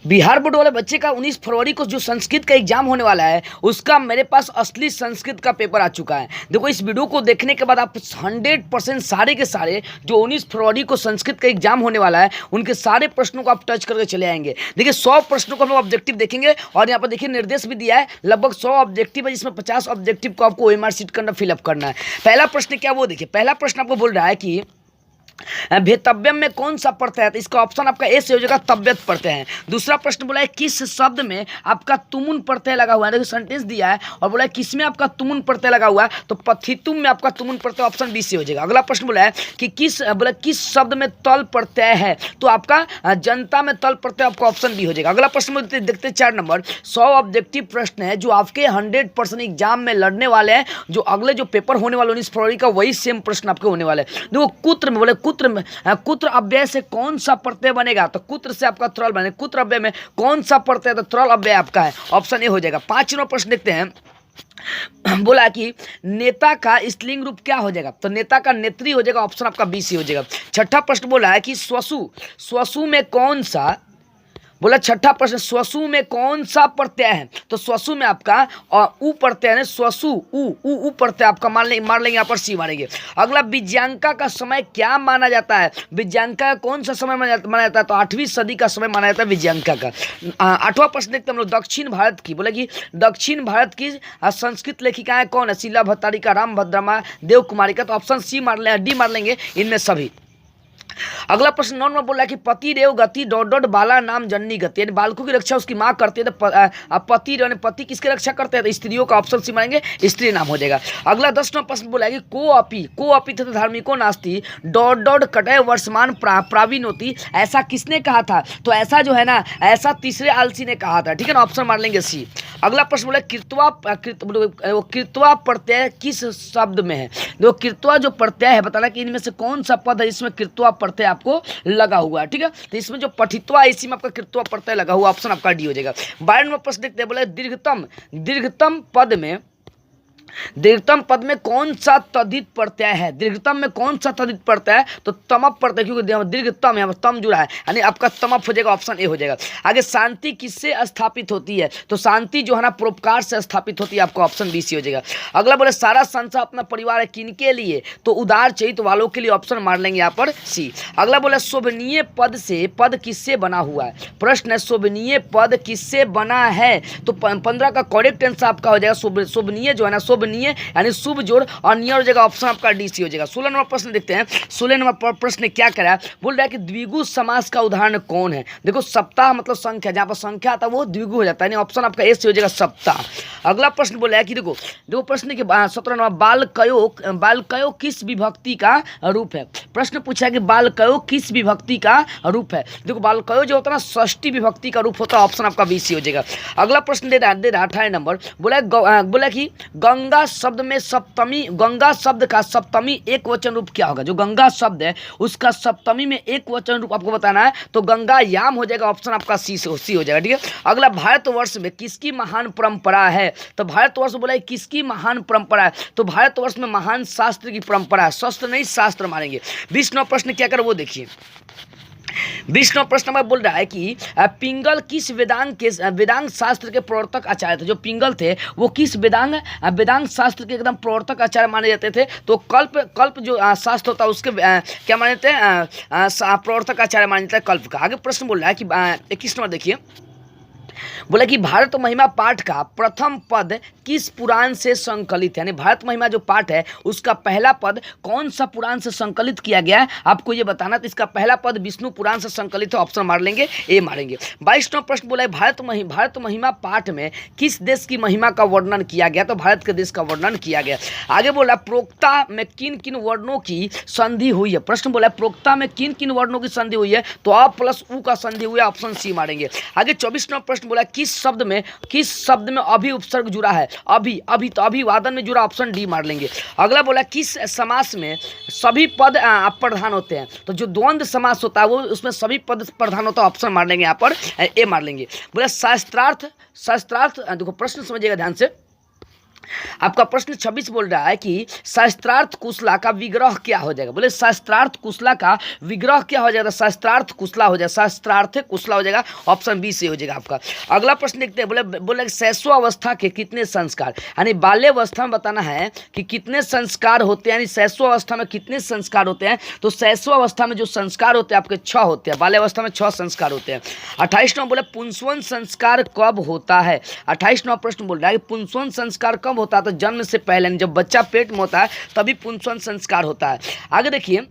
Bihar board वाले बच्चे का 19 फरवरी को जो संस्कृत का एग्जाम होने वाला है, उसका मेरे पास असली संस्कृत का पेपर आ चुका है। देखो, इस वीडियो को देखने के बाद आप 100% सारे के सारे जो 19 फरवरी को संस्कृत का एग्जाम होने वाला है, उनके सारे प्रश्नों को आप टच करके चले आएंगे। देखिए, 100 प्रश्नों को हम ऑब्जेक्टिव देखेंगे और यहाँ पर देखिए निर्देश भी दिया है। लगभग 100 ऑब्जेक्टिव है, जिसमें 50 ऑब्जेक्टिव को आपको OMR शीट के अंदर फिलअप करना है। पहला प्रश्न क्या, वो देखिए। पहला प्रश्न आपको बोल रहा है कि भेतव्यम में कौन सा प्रत्यय है, तो इसका ऑप्शन आपका ए से हो जाएगा, तव्यत प्रत्यय है। दूसरा प्रश्न बोला है किस शब्द में आपका तुमुन प्रत्यय लगा हुआ है। देखो, सेंटेंस दिया है और बोला है किसमें आपका तुमुन प्रत्यय लगा हुआ है, तो पथितुम में आपका तुमुन प्रत्यय ऑप्शन बी से हो जाएगा। अगला प्रश्न बोला है कि किस शब्द में तल प्रत्यय है, तो आपका जनता में तल प्रत्यय आपका ऑप्शन बी हो जाएगा। अगला प्रश्न में देखते 4 नंबर। 100 ऑब्जेक्टिव प्रश्न है जो आपके 100% एग्जाम में लड़ने वाले हैं। जो अगले जो पेपर होने वाले 19 फरवरी का, वही सेम प्रश्न आपके होने वाले हैं। देखो, कुत्र में बोले कुत्र अव्यय से कौन सा प्रत्यय बनेगा, तो कुत्र से आपका त्रल बनेगा। कुत्र अव्यय में कौन सा प्रत्यय, तो त्रल अव्यय आपका है, ऑप्शन ए हो जाएगा। 5वां प्रश्न देखते हैं। बोला कि नेता का स्त्रीलिंग रूप क्या हो जाएगा, तो नेता का नेत्री हो जाएगा, ऑप्शन आपका बी सी हो जाएगा। 6वां प्रश्न बोला है कि स्वसु में कौन सा, बोला 6वां प्रश्न, स्वसु में कौन सा प्रत्यय है, तो स्वसु में आपका उ प्रत्यय है। स्वसु उ प्रत्यय आपका मार लेंगे यहाँ पर, सी मारेंगे। अगला, विज्ञांका का समय क्या माना जाता है। विज्ञांका का कौन सा समय माना जाता है, तो 8वीं सदी का समय माना जाता है विज्ञांका का। 8वां प्रश्न देखते हैं हम लोग। दक्षिण भारत की, बोले कि दक्षिण भारत की संस्कृत लेखिकाएं कौन है। शीला भट्टारिका, राम भद्रमा, देव कुमारी का, तो ऑप्शन सी मार लेंगे, डी मार लेंगे इनमें सभी। अगला प्रश्न 9 में बोला कि पति रेव गति डॉट डॉट बाला नाम जननी गति, यानी बालकों की रक्षा उसकी माँ करती है। तो पति यानी पति किसकी रक्षा करते हैं, तो स्त्रियों का, ऑप्शन सी मारेंगे, स्त्री नाम हो जाएगा। अगला 10वां प्रश्न बोला कि को अपी तथा धार्मिको नास्ति डॉट डॉट कटय वर्षमान प्रावीण होती, ऐसा किसने कहा था, तो ऐसा जो है ना, ऐसा तीसरे आलसी ने कहा था। ठीक है ना, ऑप्शन मार लेंगे सी। अगला प्रश्न बोला कृत्वा प्रत्यय किस शब्द में है। देखो, कृत्वा जो प्रत्यय है, बताना कि इनमें से कौन सा पद है इसमें कृत्वा प्रत्यय आपको लगा हुआ है। ठीक है, तो इसमें जो पठित्वा है, इसी में आपका कृत्वा प्रत्यय लगा हुआ, ऑप्शन आपका डी हो जाएगा। 12वां प्रश्न देखते हैं। बोले दीर्घतम पद में कौन सा तद्धित प्रत्यय है। दीर्घतम में कौन सा तद्धित प्रत्यय है, तो तमप प्रत्यय, क्योंकि दीर्घतम है, तम जुड़ा है, यानी आपका तमप हो जाएगा, ऑप्शन ए हो जाएगा। आगे, शांति किससे स्थापित होती है, तो शांति जो है ना परोपकार से स्थापित होती है, आपका ऑप्शन बी सी हो जाएगा। अगला बोले सारा संसार अपना परिवार है, किनके लिए, तो उदार चरित्र वालों के लिए, ऑप्शन मार लेंगे यहाँ पर सी। अगला बोले शोभनीय पद से पद किससे बना हुआ है। प्रश्न है शोभनीय पद किससे बना है, तो 15 का करेक्ट आंसर आपका हो जाएगा शोभनीय जो है ना, शोभनीय यानी शुभ जोड़, और नियर हो जाएगा, ऑप्शन आपका डी सी हो जाएगा। 16 नंबर प्रश्न देखते हैं। 16 नंबर प्रश्न क्या करा, बोल रहा है कि द्विगु समास का उदाहरण कौन है। देखो, सप्ताह मतलब संख्या, जहां पर संख्या आता है वो द्विगु हो जाता है, ऑप्शन आपका ए से हो जाएगा, सप्ताह। अगला प्रश्न बोला है कि देखो प्रश्न के 17 नंबर, बालकयो किस विभक्ति का रूप है। प्रश्न पूछा है कि बालकयो किस विभक्ति का रूप है। देखो, बालकयो जो होता है ना, षष्ठी विभक्ति का रूप होता है, ऑप्शन आपका बी सी हो जाएगा। अगला प्रश्न दे रहा 18 नंबर, बोला कि गंगा शब्द में सप्तमी, गंगा शब्द का सप्तमी एक वचन रूप क्या होगा। जो गंगा शब्द है उसका सप्तमी में एक वचन रूप आपको बताना है, तो गंगा याम हो जाएगा, ऑप्शन आपका सी हो जाएगा। ठीक है, अगला, भारतवर्ष में किसकी महान परंपरा है, तो भारतवर्ष बोला किसकी महान परंपरा है, तो भारतवर्ष में महान शास्त्र की परंपरा है, शस्त्र नहीं शास्त्र मारेंगे। 20वां प्रश्न क्या कर, वो देखिए। 20वां प्रश्न में बोल रहा है कि पिंगल किस वेदांग शास्त्र के प्रवर्तक आचार्य थे। जो पिंगल थे वो किस वेदांग शास्त्र के एकदम प्रवर्तक आचार्य माने जाते थे, तो कल्प जो शास्त्र होता है उसके क्या माने जाते हैं, प्रवर्तक आचार्य माने जाते हैं कल्प का। आगे प्रश्न बोल रहा है कि 21 नंबर देखिए। बोला कि भारत महिमा पाठ का प्रथम पद किस पुराण से संकलित है, यानी भारत महिमा जो पाठ है उसका पहला पद कौन सा पुराण से संकलित किया गया है, आपको ये बताना। तो इसका पहला पद विष्णु पुराण से संकलित है, ऑप्शन मार लेंगे, ए मारेंगे। 22वां प्रश्न बोला है भारत महिमा पाठ में किस देश की महिमा का वर्णन किया गया, तो भारत के देश का वर्णन किया गया। आगे बोला प्रोक्ता में किन किन वर्णों की संधि हुई है। प्रश्न बोला प्रोक्ता में किन किन वर्णों की संधि हुई है, तो अ प्लस उ का संधि हुआ, ऑप्शन सी मारेंगे। आगे 24वां प्रश्न बोला किस शब्द में अभी उपसर्ग जुड़ा है, अभी तो अभिवादन में जुड़ा, ऑप्शन डी मार लेंगे। अगला बोला किस समास में सभी पद प्रधान होते हैं, तो जो द्वंद्व समास होता है वो उसमें सभी पद प्रधान होता है, ऑप्शन मार लेंगे यहाँ पर ए मार लेंगे। बोला शास्त्रार्थ, देखो प्रश्न समझिएगा ध्यान से। आपका प्रश्न 26 बोल रहा है कि शास्त्रार्थ कुशला का विग्रह क्या हो जाएगा। बोले शास्त्रार्थ कुशला का विग्रह क्या हो जाएगा, शास्त्रार्थ कुशला हो जाएगा, शास्त्रार्थ कुशला हो जाएगा, ऑप्शन बी से हो जाएगा आपका। अगला प्रश्न देखते हैं, बोले शैशवावस्था के कितने संस्कार, यानी बाल्यावस्था में बताना है कि कितने संस्कार होते हैं, यानी शैशवावस्था में कितने संस्कार होते हैं। तो शैशवावस्था में जो संस्कार होते हैं आपके 6 होते हैं, बाल्यावस्था में 6 संस्कार होते हैं। 28वां बोले पुंसवन संस्कार कब होता है। 28वां प्रश्न बोल रहा है कि पुंसवन संस्कार कब होता है। तो जन्म से पहले, जब बच्चा पेट में होता है तभी पुंसवन संस्कार होता है। आगे देखिए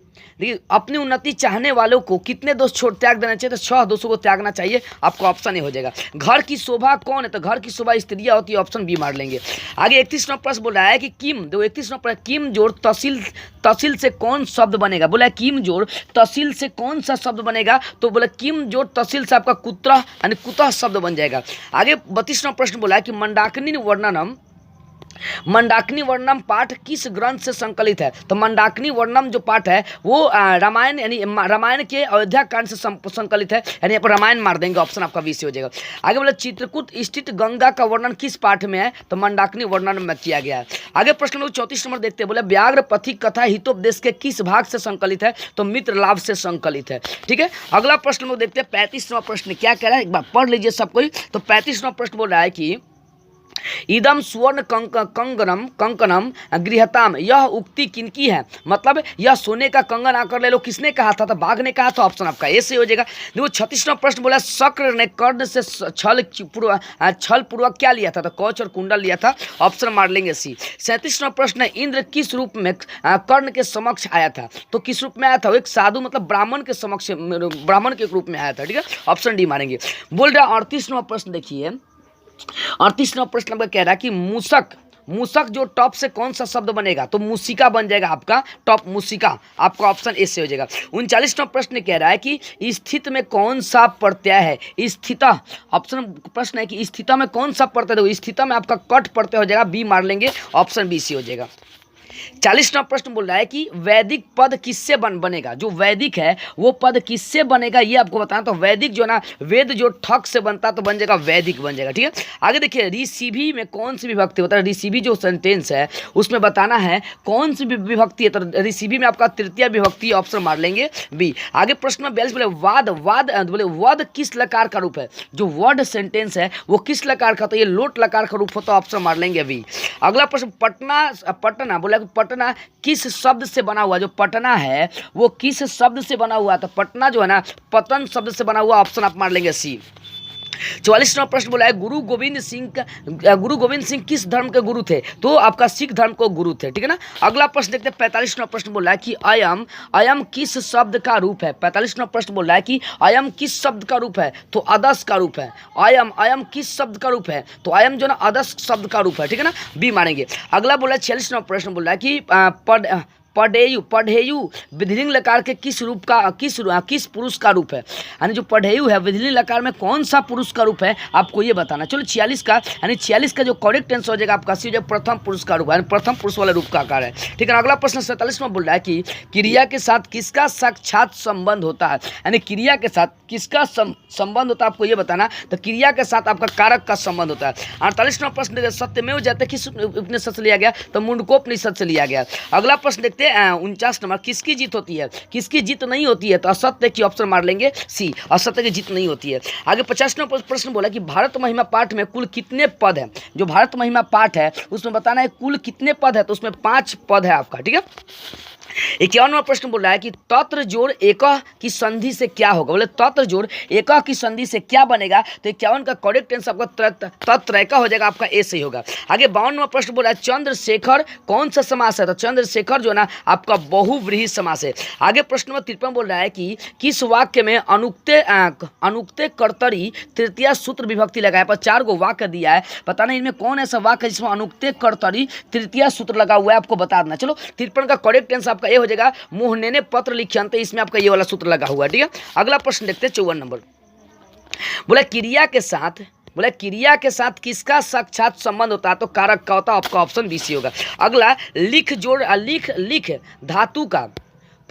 अपनी उन्नति चाहने वालों को कितने दोष छोड़ त्याग देना चाहिए। तो 6 दोषों को त्यागना चाहिए, आपको ऑप्शन ए हो जाएगा। घर की शोभा कौन है, तो घर की शोभा स्त्रियां होती है, ऑप्शन बी मार लेंगे। आगे 31वां प्रश्न बोल रहा है कि किम, देखो 31वां प्रश्न, किम जोड़ तहसील से कौन शब्द बनेगा। बोला किम जोड़ तहसील से कौन सा शब्द बनेगा। तो बोला किम जोड़ तहसील से आपका कुत्रह यानी कुतः शब्द बन जाएगा। आगे 32वां प्रश्न बोला है कि मंडाकिनी वर्णम पाठ किस ग्रंथ से संकलित है। तो मंडाकिनी वर्णम जो पाठ है वो रामायण यानी रामायण के अयोध्या कांड से संकलित है, यानी यहाँ पर रामायण मार देंगे, ऑप्शन आपका बी से हो जाएगा। आगे बोले चित्रकूट स्थित गंगा का वर्णन किस पाठ में है। तो मंडाकिनी वर्णन में किया गया है। आगे प्रश्न लोग 34 नंबर देखते हैं, बोले व्याघ्र पथिक कथा हितोपदेश के किस भाग से संकलित है। तो मित्र लाभ से संकलित है। ठीक है, अगला प्रश्न लोग देखते हैं 35वां प्रश्न क्या कह रहा है, एक बार पढ़ लीजिए सब कोई। तो 35वां प्रश्न बोल रहा है कि इदम स्वर्ण कंकणम गृहताम, यह उक्ति किनकी है। मतलब यह सोने का कंगन आकर ले लो, किसने कहा था। तो बाघ ने कहा था, ऑप्शन आपका ए से हो जाएगा। देखो 36वां प्रश्न बोला शक्र ने कर्ण से छल पूर्वक क्या लिया था। तो कवच और कुंडल लिया था, ऑप्शन मार लेंगे सी। 37वां प्रश्न इंद्र किस रूप में कर्ण के समक्ष आया था। तो किस रूप में आया था, एक साधु मतलब ब्राह्मण के समक्ष, ब्राह्मण के रूप में आया था। ठीक है, ऑप्शन डी मारेंगे। बोल रहा 38वां प्रश्न देखिए, 38वां प्रश्न आपका कह रहा है कि मूसक जो टॉप से कौन सा शब्द बनेगा। तो मूसिका बन जाएगा आपका, टॉप मूसिका, आपका ऑप्शन ए से हो जाएगा। 39वां प्रश्न कह रहा है कि स्थित में कौन सा प्रत्यय है। स्थिता, ऑप्शन प्रश्न है कि स्थिता में कौन सा प्रत्यय। देखो स्थिता में आपका कट प्रत्यय हो जाएगा, बी मार लेंगे, ऑप्शन बी से हो जाएगा। 40वां प्रश्न बोल रहा है कि वैदिक पद किससे बनेगा। जो वैदिक है वो पद किससे बनेगा ये आपको बताना। तो वैदिक जो ना, वेद जो ठक से बनता तो बन जाएगा वैदिक बन जाएगा। ठीक है, आगे देखिए रिसीवी में कौन सी विभक्ति होता है। रिसीवी जो सेंटेंस है उसमें बताना है कौन सी विभक्ति है। तो रिसीवी में आपका तृतीय विभक्ति, ऑप्शन मार लेंगे बी। आगे प्रश्न में 42 बोले बोले वद किस लकार का रूप है। जो वर्ड सेंटेंस है वो किस लकार का, तो ये लोट लकार का रूप होता है, ऑप्शन मार लेंगे बी। अगला प्रश्न पटना बोला पटना किस शब्द से बना हुआ। जो पटना है वो किस शब्द से बना हुआ। तो पटना जो है ना पतन शब्द से बना हुआ, ऑप्शन आप मार लेंगे सी। 44वां प्रश्न बोला है गुरु गोविंद सिंह किस धर्म के गुरु थे। तो आपका सिख धर्म को गुरु थे। ठीक है ना, अगला प्रश्न देखते हैं 45वां प्रश्न बोला है कि अयम किस शब्द का रूप है। 45वां प्रश्न बोल रहा है कि अयम किस शब्द का रूप है। तो अदस का रूप है। अयम किस शब्द का रूप है। तो अयम जो ना अदस शब्द का रूप है। ठीक है ना, बी मारेंगे। अगला बोला 46वां प्रश्न बोल रहा है कि पढ़ेयु विधिलिंग लकार के किस रूप का किस पुरुष का रूप है। यानी जो पढ़ेयु है विधिलिंग लकार में कौन सा पुरुष का रूप है आपको ये बताना। चलो 46 का, यानी 46 का जो करेक्ट आंसर हो जाएगा आपका सी, जो प्रथम पुरुष का रूप है, यानी प्रथम पुरुष वाला रूप का आकार है। ठीक है, अगला प्रश्न 47वां बोल रहा है कि क्रिया के साथ किसका साक्षात संबंध होता है। यानी क्रिया के साथ किसका संबंध होता है आपको ये बताना। तो क्रिया के साथ आपका कारक का संबंध होता है। 48वां प्रश्न सत्यमेव जयते किस उपनिषद से लिया गया। तो मुंडकोपनिषद से लिया गया। अगला प्रश्न 49 नंबर किसकी जीत होती है। किसकी जीत नहीं होती है। तो असत्य की, ऑप्शन मार लेंगे सी, असत्य की जीत नहीं होती है। आगे 50वां प्रश्न बोला कि भारत महिमा पाठ में कुल कितने पद है। जो भारत महिमा पाठ है उसमें बताना है कुल कितने पद है। तो उसमें 5 पद है आपका। ठीक है, 51वां प्रश्न बोल रहा है कि तत्र जोड़ एकह की संधि से क्या होगा। बोले तत्र जोड़ एकह की संधि से क्या बनेगा। तो 51 का करेक्ट आंसर आपका तत्रैका हो जाएगा, आपका ए सही होगा। आगे 52वां प्रश्न बोल रहा है चंद्रशेखर कौन सा समास है। तो चंद्रशेखर जो ना आपका बहुव्रीहि समास है। आगे प्रश्न नंबर 53 बोल रहा है कि किस वाक्य में अनुक्ते कर्तरी तृतीय सूत्र विभक्ति लगाया। पर 4 गो वाक्य दिया है, पता नहीं इनमें कौन ऐसा वाक्य है जिसमें अनुक्ते कर्तरी तृतीय सूत्र लगा हुआ है, आपको बता देना। चलो 53 का करेक्ट आंसर आपका ये हो जाएगा मोहने ने पत्र लिखियंत, इसमें आपका ये वाला सूत्र लगा हुआ है। ठीक है, अगला प्रश्न देखते हैं 54 नंबर। बोला क्रिया के साथ किसका साक्षात संबंध होता है। तो कारक का होता है, आपका ऑप्शन बी सी होगा। अगला लिख धातु का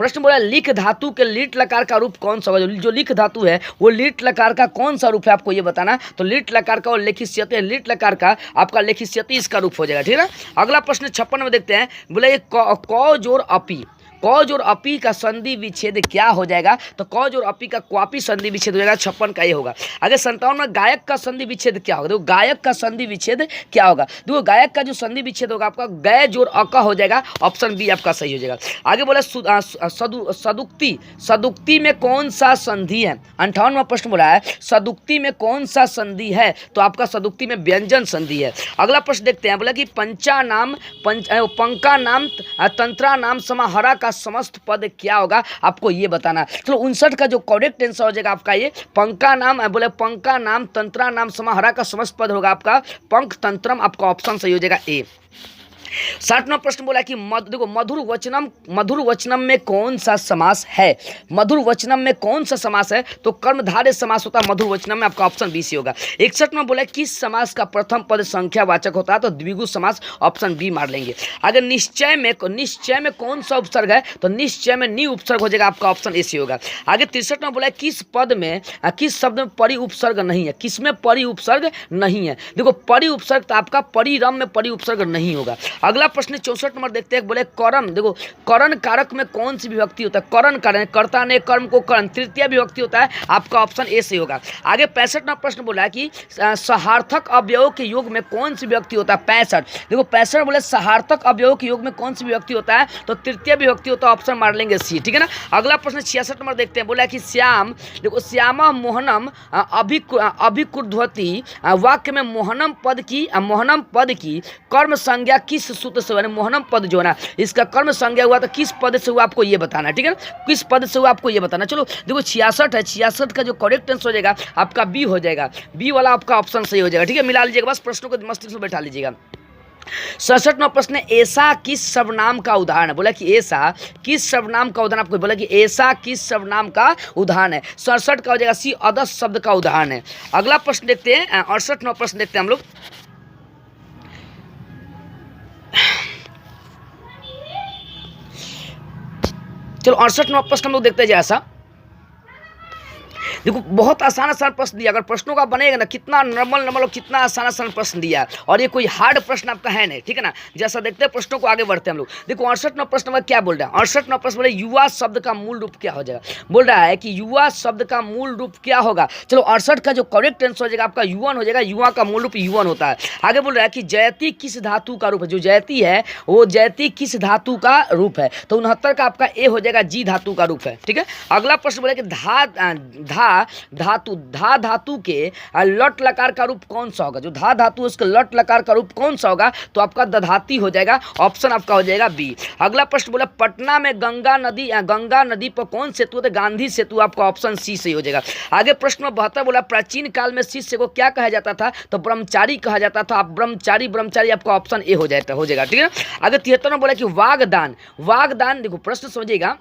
प्रश्न बोला लिख धातु के लीट लकार का रूप कौन सा होगा। जो लिख धातु है वो लीट लकार का कौन सा रूप है आपको ये बताना। तो लीट लकार का और लेखिष्यति, लीट लकार का आपका लेखिष्यति इसका रूप हो जाएगा, ठीक है ना। अगला प्रश्न 56 में देखते हैं, बोले कॉज और अपी, कॉज और अपी का संधि विच्छेद क्या हो जाएगा। तो कॉज और अपी का क्वापी संधि विच्छेद हो जाएगा, 56 का ये होगा। आगे 57 में गायक का संधि विच्छेद क्या होगा। देखो गायक का संधि विच्छेद क्या होगा। देखो गायक का जो संधि विच्छेद होगा आपका गय जोड़ अका हो जाएगा, ऑप्शन बी आपका सही हो जाएगा। आगे बोला सदुक्ति, सदुक्ति में कौन सा संधि है। 58वां प्रश्न बोला है सदुक्ति में कौन सा संधि है। तो आपका सदुक्ति में व्यंजन संधि है। अगला प्रश्न देखते हैं, बोला कि पंचा नाम पंका नाम तंत्रा नाम समाहरा का समस्त पद क्या होगा आपको ये बताना। चलो 59 का जो करेक्ट आंसर हो जाएगा आपका ये पंका नाम, बोले पंका नाम तंत्रा नाम समाहरा का समस्त पद होगा आपका पंख तंत्रम, आपका ऑप्शन सही हो जाएगा ए। 60वां प्रश्न बोला कि देखो मधुर वचनम में कौन सा समास है। मधुर वचनम में कौन सा समास है। तो कर्मधारय समास होता है मधुर वचनम में, आपका ऑप्शन बी सी होगा। 61वां बोला किस समास का प्रथम पद संख्यावाचक होता है। तो द्विगु समास, ऑप्शन बी मार लेंगे। अगर निश्चय में कौन सा उपसर्ग है। तो निश्चय में नी उपसर्ग हो जाएगा, आपका ऑप्शन ए सी होगा। आगे 63वां बोला किस पद में किस शब्द में परि उपसर्ग नहीं है। किस में परि उपसर्ग नहीं है। देखो परि उपसर्ग तो आपका परिरम में परि उपसर्ग नहीं होगा। अगला प्रश्न 64 नंबर देखते हैं, बोले करण, देखो करण कारक में कौन सी विभक्ति होता है। करण कारण, कर्ता ने कर्म को करण, तृतीय विभक्ति होता है, आपका ऑप्शन ए से होगा। आगे 65 नंबर प्रश्न बोला है कि सहार्थक अवयव के योग में कौन सी विभक्ति होता है। 65, देखो 65 बोले सहार्थक अवयव के योग में कौन सी विभक्ति होता है। तो तृतीय विभक्ति होता है, ऑप्शन मार लेंगे सी, ठीक है ना। अगला प्रश्न 66 नंबर देखते हैं, बोला कि श्याम, देखो श्यामा मोहनम अभिकुर्ध्वती, वाक्य में मोहनम पद की कर्म संज्ञा किस सूत्र से, मोहनम पद जो है ना इसका कर्म संज्ञा हुआ तो किस पद से हुआ आपको ये बताना, ठीक है ना। किस पद से हुआ आपको ये बताना। चलो देखो 66 है, 66 का जो करेक्ट आंसर हो जाएगा आपका बी हो जाएगा। बी वाला आपका ऑप्शन सही हो जाएगा, ठीक है। मिला लीजिएगा, बस प्रश्नों को मस्तिष्क में बैठा लीजिएगा। 67वां प्रश्न है ऐसा किस सर्वनाम का उदाहरण है। बोला कि ऐसा किस सर्वनाम का उदाहरण, आपको बोला कि ऐसा किस सर्वनाम का उदाहरण है। 67 का हो जाएगा सी अदस शब्द का उदाहरण है। अगला प्रश्न देखते हैं 68वां प्रश्न देखते हैं हम लोग। चलो 68वां प्रश्न हम लोग देखते हैं। जैसा देखो बहुत आसान प्रश्न दिया, अगर प्रश्नों का बनेगा ना कितना नॉर्मल और कितना आसान प्रश्न दिया, और ये कोई हार्ड प्रश्न आपका है नहीं, ठीक है ना। जैसा देखते हैं प्रश्नों को आगे बढ़ते हैं हम लोग। देखो 68वां प्रश्न में क्या बोल रहा है। 68वां प्रश्न बोले युवा शब्द का मूल रूप क्या हो जाएगा। बोल रहा है कि युवा शब्द का मूल रूप क्या होगा। चलो 68 का जो करेक्ट आंसर हो जाएगा आपका युवन हो जाएगा। युवा का मूल रूप युवन होता है। आगे बोल रहा है कि जयती किस धातु का रूप है। जो जयती है वो जयती किस धातु का रूप है। तो 69 का आपका ए हो जाएगा, जी धातु का रूप है, ठीक है। अगला प्रश्न बोले कि धा धातु के लट लकार का रूप कौन सा होगा। जो धा धातु उसका लट लकार का रूप कौन सा होगा। तो आपका दधाती हो जाएगा, ऑप्शन आपका हो जाएगा बी। अगला प्रश्न बोला पटना में गंगा नदी पर कौन सेतु है। गांधी सेतु, आपका ऑप्शन सी सही हो जाएगा। आगे प्रश्न 72 बोला प्राचीन काल में शिष्य को क्या कहा जाता था। तो ब्रह्मचारी कहा जाता था। आप ब्रह्मचारी आपका ऑप्शन ए हो जाएगा, ठीक है। आगे 73 बोला कि वागदान देखो प्रश्न समझिएगा।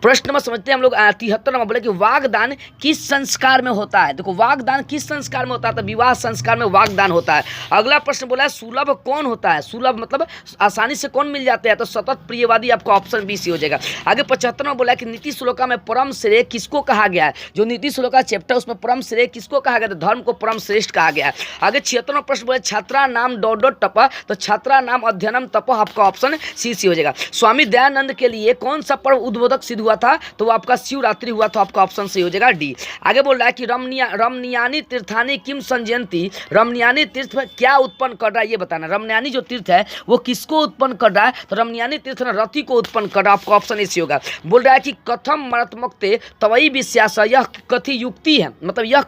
प्रश्न में समझते हैं हम लोग 73 में बोले कि वागदान किस संस्कार में होता है। देखो वागदान किस संस्कार में होता है। तो विवाह संस्कार में वागदान होता है। अगला प्रश्न बोला है सुलभ कौन होता है। सुलभ मतलब आसानी से कौन मिल जाते हैं। तो सतत प्रियवादी, आपका ऑप्शन बी सी हो जाएगा। आगे 75 में बोला कि नीति श्लोका में परम श्रेय किसको कहा गया है। जो नीति श्लोका चैप्टर उसमें परम श्रेय किसको कहा गया। तो धर्म को परम श्रेष्ठ कहा गया है। आगे 76 प्रश्न बोले छात्रा नाम डॉट तप। तो छात्रा नाम अध्ययनम तप, आपका ऑप्शन सी सी हो जाएगा। स्वामी दयानंद के लिए कौन सा पर्व उद्बोधक सिद्ध हुआ था। तो वो आपका शिवरात्रि हुआ था, आपका ऑप्शन सही हो जाएगा डी। आगे बोल रहा है कि रमनियानी तीर्थानी किम संजयंती। रमनियानी तीर्थ क्या उत्पन्न कर रहा है ये बताना। रमनियानी जो तीर्थ है वो किसको उत्पन्न कर रहा है। तो रमनियानी तीर्थ रति को उत्पन्न कर रहा है, आपका ऑप्शन ऐसे होगा। बोल रहा है कि कथम मरत्मकते तवई विश्वास, यह कथी युक्ति है। मतलब यह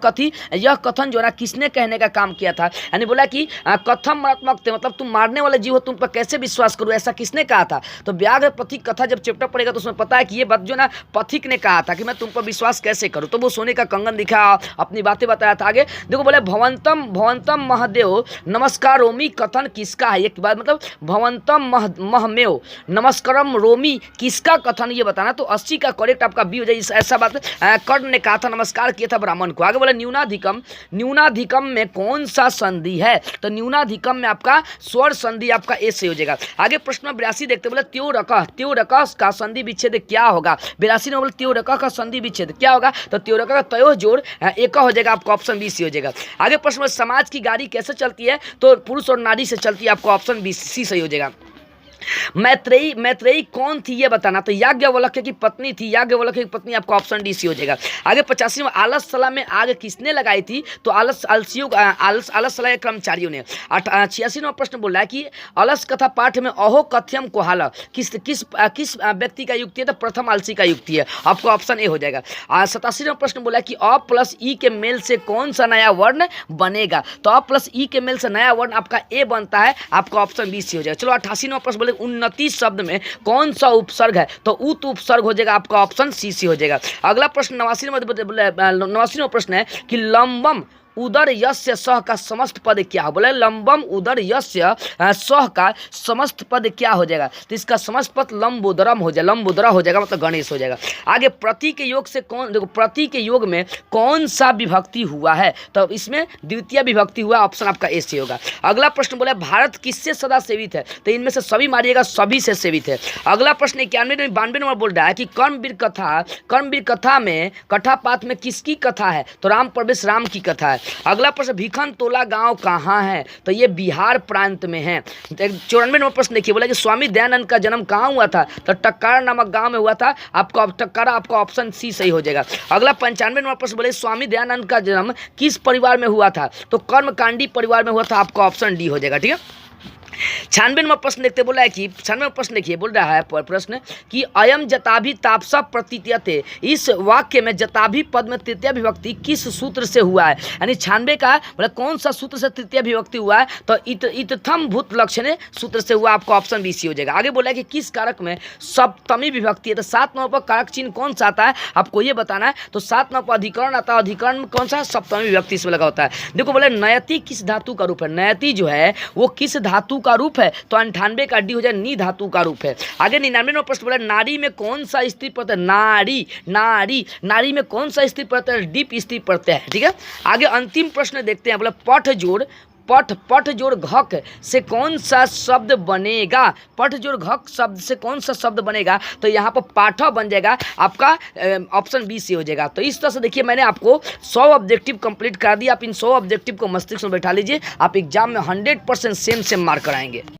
कथन जो है ना किसने कहने का काम किया था। यानी बोला कि कथम मरत्मकते मतलब तुम मारने वाले जीव हो, तुम पर कैसे विश्वास करूँ, ऐसा किसने कहा था। तो व्याघ्र पथि कथा जब चैप्टर पढ़ेगा तो उसमें पता है कि ये बात जो ना पथिक ने कहा था कि मैं तुम पर विश्वास कैसे करूं, तो वो सोने का कंगन दिखा, अपनी बातें बताया था। आगे देखो बोले भवंतम भवंतम महदेव नमस्कारोमी कथन किसका है, एक बात मतलब भवंतम महमेव नमस्कारम रोमी किसका कथन ये बताना, तो 80 का करेक्ट आपका बी हो जाए। ऐसा बात कर्ण ने कहा था, नमस्कार किया था ब्राह्मण को। आगे बोले न्यूनाधिकम, न्यूनाधिकम में कौन सा संधि है, तो न्यूनाधिकम में आपका स्वर संधि आपका ए से हो जाएगा। आगे प्रश्न 82 देखते बोले त्योरकः का संधि विच्छेद क्या होगा। 82 में बोले त्योरकः का संधि विच्छेद क्या होगा, तो त्योरकः का तयो जोड़ एक हो जाएगा, आपका ऑप्शन बी सी हो जाएगा। आगे प्रश्न में समाज की गाड़ी कैसे चलती है, तो पुरुष और नारी से चलती है, आपको ऑप्शन बी सी सही हो जाएगा। मैत्रेयी कौन थी ये बताना, तो याज्ञवल्क्य की पत्नी थी, याज्ञवल्क्य की पत्नी, आपका ऑप्शन डी सी हो जाएगा। आगे 85 में आलसला में आग किसने लगाई थी, तो आलसला के कर्मचारियों ने। 86वां प्रश्न बोल रहा है कि अलस कथा पाठ में अहो कथ्यम कोहाला किस व्यक्ति का युक्ति है, तो प्रथम आलसी का युक्ति है, आपको ऑप्शन ए हो जाएगा। 87वां प्रश्न बोला कि अ प्लस ई के मेल से कौन सा नया वर्ण बनेगा, तो अ प्लस ई के मेल से नया वर्ण आपका ए बनता है, आपका ऑप्शन बी सी हो जाएगा। चलो 88वां प्रश्न बोले उन्नति शब्द में कौन सा उपसर्ग है, तो उत उपसर्ग हो जाएगा, आपका ऑप्शन सी सी हो जाएगा। अगला प्रश्न 89वां प्रश्न है कि लंबम उदर यस्य सह का समस्त पद क्या हो, बोले लंबम उदर यस्य सह का समस्त पद क्या हो जाएगा, तो इसका समस्त पद लंबोदरम हो जाएगा, लंबोदरा हो जाएगा, मतलब गणेश हो जाएगा। आगे प्रति के योग से कौन, देखो प्रति के योग में कौन सा विभक्ति हुआ है, तो इसमें द्वितीय विभक्ति हुआ, ऑप्शन आपका ए से होगा। अगला प्रश्न बोला भारत किससे सदा सेवित है, तो इनमें से सभी मारिएगा, सभी से सेवित है। अगला प्रश्न 92 नंबर बोल रहा है कि कर्मवीर कथा में कथापात में किसकी कथा है, तो राम प्रवेश राम की कथा है। अगला प्रश्न भीखन तोला गांव कहाँ है, तो ये बिहार प्रांत में है। 94 नंबर प्रश्न देखिए, बोला कि स्वामी दयानंद का जन्म कहाँ हुआ था, तो टक्कारा नामक गांव में हुआ था, आपका टक्कारा, आपका ऑप्शन सी सही हो जाएगा। अगला 95 नंबर प्रश्न बोले स्वामी दयानंद का जन्म किस परिवार में हुआ था, तो कर्मकांडी परिवार में हुआ था, आपका ऑप्शन डी हो जाएगा। ठीक है। 96 नंबर प्रश्न देखते बोला है कि 96 प्रश्न देखिए, बोल रहा है प्रश्न कि अयम जताभि तापसा प्रतीयते, इस वाक्य में जताभि पद में तृतीय विभक्ति किस सूत्र से हुआ है, यानी 96 का बोला कौन सा सूत्र से तृतीय विभक्ति हुआ है, तो इत्थम भूत लक्षण सूत्र से हुआ, आपको ऑप्शन बी सी हो जाएगा। आगे बोला है कि किस कारक में सप्तमी विभक्ति है, तो 7 नंबर पर कारक चिन्ह कौन सा आता है, आपको ये बताना है। तो 7 नंबर पर अधिकरण आता है, अधिकरण में कौन सा, सप्तमी विभक्ति इसमें लगा होता है। देखो बोले नयति किस धातु का रूप है, नयति जो है वो किस धातु का रूप है, तो 98 का डी हो जाए, नी धातु का रूप है। आगे 99 नंबर प्रश्न बोला नारी में कौन सा स्त्री प्रत्यय, नारी में कौन सा स्त्री प्रत्यय, डीप स्त्री प्रत्यय है। ठीक है। आगे अंतिम प्रश्न देखते हैं, बोला पठ जोड़ घक से कौन सा शब्द बनेगा, पठ जोड़ घक शब्द से कौन सा शब्द बनेगा, तो यहाँ पर पाठ बन जाएगा, आपका ऑप्शन बी सी हो जाएगा। तो इस तरह से देखिए मैंने आपको 100 ऑब्जेक्टिव कंप्लीट करा दिया। आप इन 100 ऑब्जेक्टिव को मस्तिष्क में बैठा लीजिए, आप एग्जाम में 100% सेम मार्क कराएंगे।